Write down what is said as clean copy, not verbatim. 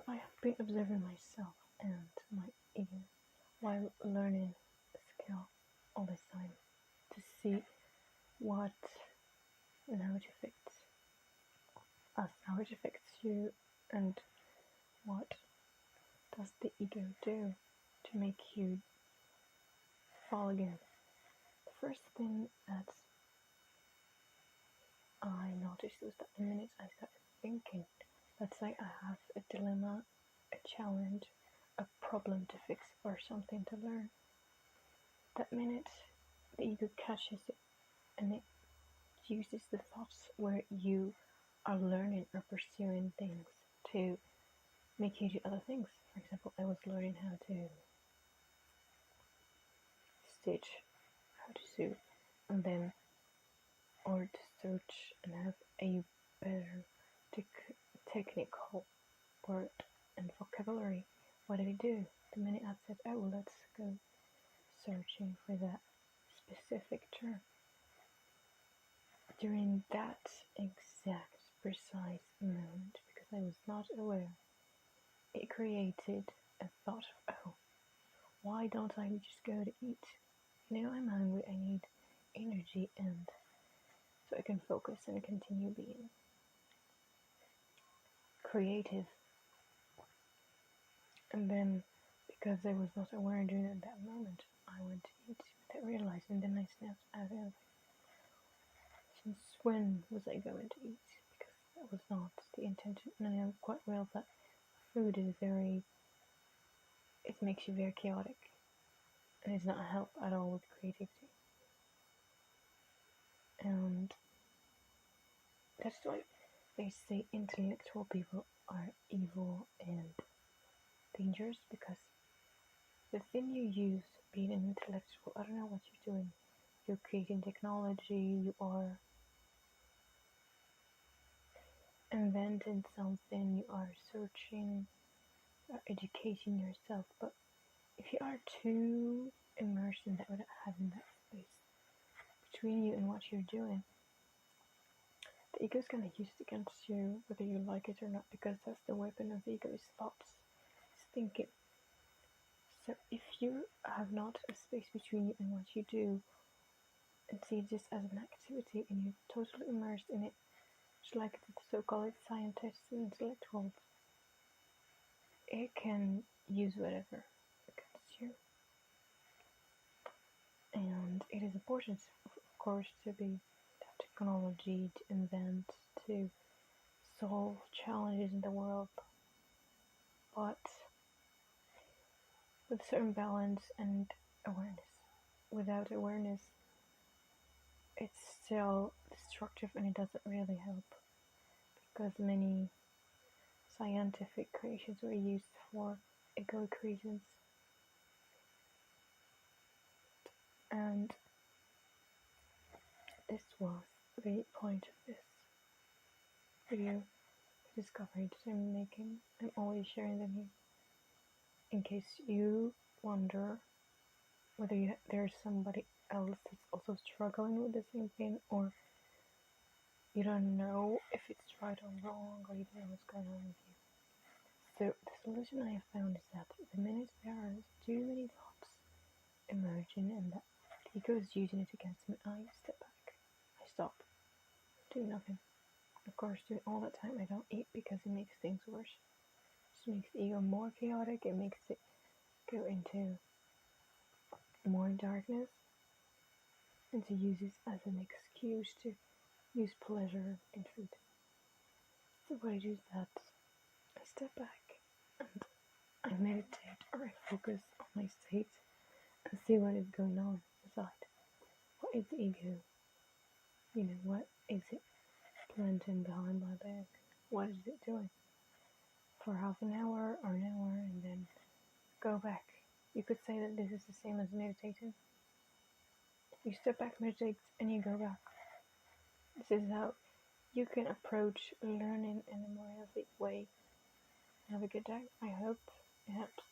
I have been observing myself and my ego while learning a skill all this time to see what and how it affects us, how it affects you, and what does the ego do to make you fall again. The first thing that I noticed was that the minute I started thinking, let's say I have a dilemma, a challenge, a problem to fix, or something to learn, that minute the ego catches it and it uses the thoughts where you are learning or pursuing things to make you do other things. For example, I was learning how to stitch, how to sew, and then, or to search and have a better technical word and vocabulary. What did I do? The minute I said, oh, well, let's go searching for that specific term. During that exact precise moment, because I was not aware, it created a thought of, oh, why don't I just go to eat? I'm hungry, I need energy, and so I can focus and continue being creative. And then, because I was not aware during that moment, I went to eat without realizing. Then I snapped out of it. Since when was I going to eat? Because that was not the intention. And I know quite well that food is it makes you very chaotic. And it's not a help at all with creativity. And that's why they say intellectual people are evil and dangerous, because the thing you use being an intellectual, I don't know what you're doing. You're creating technology, you are inventing something, you are searching, you are educating yourself. But if you are too immersed in that without having that space between you and what you're doing, the ego is going to use it against you, whether you like it or not, because that's the weapon of the ego, is thoughts, is thinking. So if you have not a space between you and what you do, and see it just as an activity, and you're totally immersed in it, just like the so-called scientists and intellectuals, it can use whatever against you. And it is important, of course, to be technology, to invent, to solve challenges in the world, but with certain balance and awareness. Without awareness, it's still destructive and it doesn't really help, because many scientific creations were used for egoic reasons. And this was the point of this video, the discovery that I'm making. I'm always sharing them here, in case you wonder whether there's somebody else that's also struggling with the same thing, or you don't know if it's right or wrong, or you don't know what's going on with you. So the solution I have found is that the minute there are too many thoughts emerging and that the ego is using it against me, I step back. I stop. Do nothing. Of course, during all that time I don't eat, because it makes things worse. It just makes the ego more chaotic. It makes it go into more darkness, and to use this as an excuse to use pleasure in food. So what I do is that I step back and I meditate, or I focus on my state and see what is going on inside. What is the ego? What is it planting behind my back? What is it doing? For half an hour or an hour, and then go back. You could say that this is the same as meditating. You step back, meditate, and you go back. This is how you can approach learning in a more healthy way. Have a good day. I hope it helps.